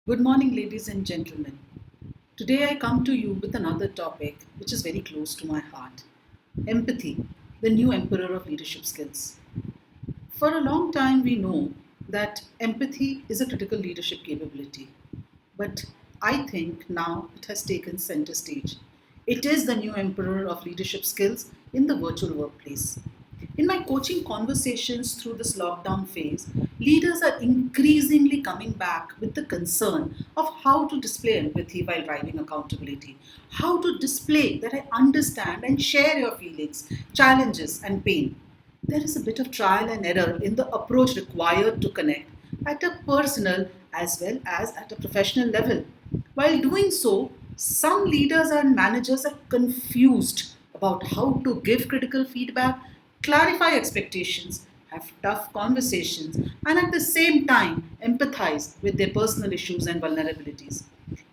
Good morning, ladies and gentlemen. Today I come to you with another topic which is very close to my heart: empathy, the new emperor of leadership skills. For a long time, we know that empathy is a critical leadership capability, but I think now it has taken center stage. It is the new emperor of leadership skills in the virtual workplace. In my coaching conversations through this lockdown phase, leaders are increasingly coming back with the concern of how to display empathy while driving accountability, how to display that I understand and share your feelings, challenges, and pain. There is a bit of trial and error in the approach required to connect at a personal as well as at a professional level. While doing so, some leaders and managers are confused about how to give critical feedback, clarify expectations, have tough conversations, and at the same time empathize with their personal issues and vulnerabilities.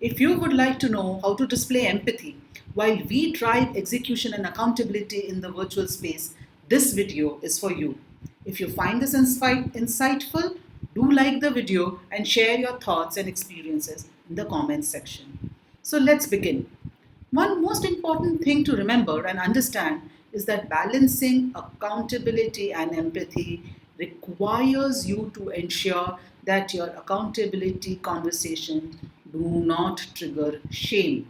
If you would like to know how to display empathy while we drive execution and accountability in the virtual space, this video is for you. If you find this insightful, do like the video and share your thoughts and experiences in the comments section. So let's begin. One most important thing to remember and understand is that balancing accountability and empathy requires you to ensure that your accountability conversation do not trigger shame.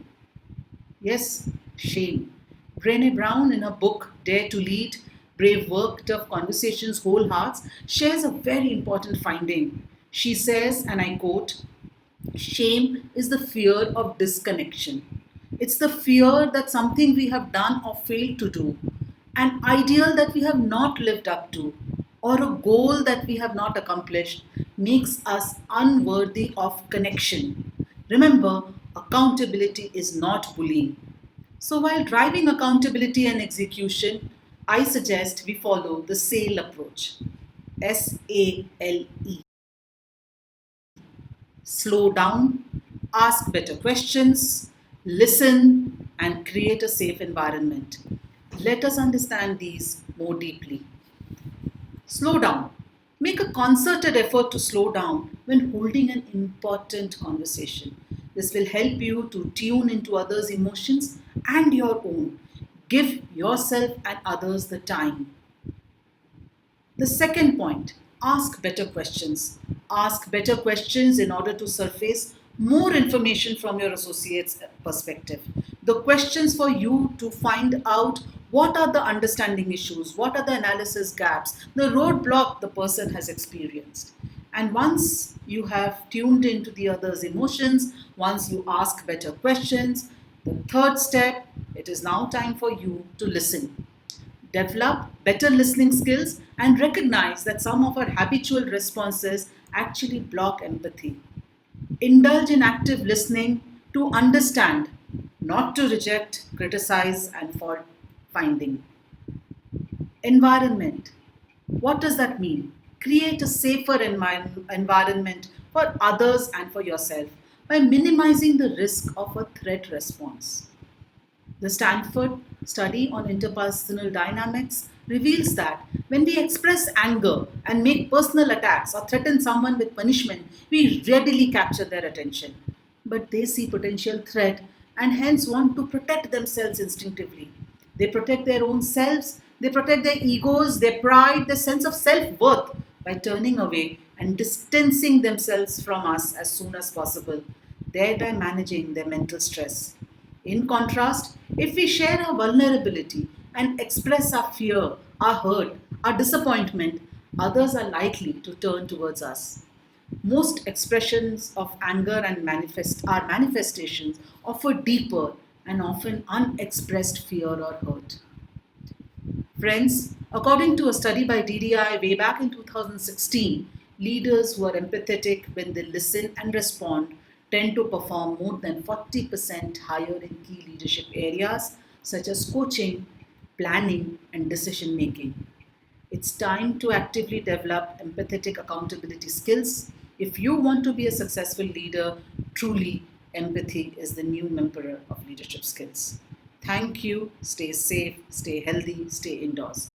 Yes, shame. Brené Brown, in her book Dare to Lead, Brave Work, Tough Conversations, Whole Hearts, shares a very important finding. She says, and I quote, shame is the fear of disconnection. It's the fear that something we have done or failed to do, an ideal that we have not lived up to, or a goal that we have not accomplished makes us unworthy of connection. Remember, accountability is not bullying. So, while driving accountability and execution, I suggest we follow the SAIL approach. SALE. Slow down, ask better questions, listen, and create a safe environment. Let us understand these more deeply. Slow down. Make a concerted effort to slow down when holding an important conversation. This will help you to tune into others' emotions and your own. Give yourself and others the time. The second point, ask better questions. Ask better questions in order to surface more information from your associate's perspective. The questions for you to find out what are the understanding issues, what are the analysis gaps, the roadblock the person has experienced. And once you have tuned into the other's emotions, once you ask better questions, the third step, it is now time for you to listen. Develop better listening skills and recognize that some of our habitual responses actually block empathy. Indulge in active listening to understand, not to reject, criticize, and fault finding. Environment. What does that mean? Create a safer environment for others and for yourself by minimizing the risk of a threat response. The Stanford study on interpersonal dynamics reveals that when we express anger and make personal attacks or threaten someone with punishment, we readily capture their attention. But they see potential threat and hence want to protect themselves instinctively. They protect their own selves, they protect their egos, their pride, their sense of self worth by turning away and distancing themselves from us as soon as possible, thereby managing their mental stress. In contrast, if we share our vulnerability and express our fear, our hurt, our disappointment, others are likely to turn towards us. Most expressions of anger and are manifestations of a deeper and often unexpressed fear or hurt. Friends, according to a study by DDI way back in 2016, leaders who are empathetic when they listen and respond tend to perform more than 40% higher in key leadership areas such as coaching, planning, and decision making. It's time to actively develop empathetic accountability skills. If you want to be a successful leader, truly, empathy is the new emperor of leadership skills. Thank you. Stay safe, stay healthy, stay indoors.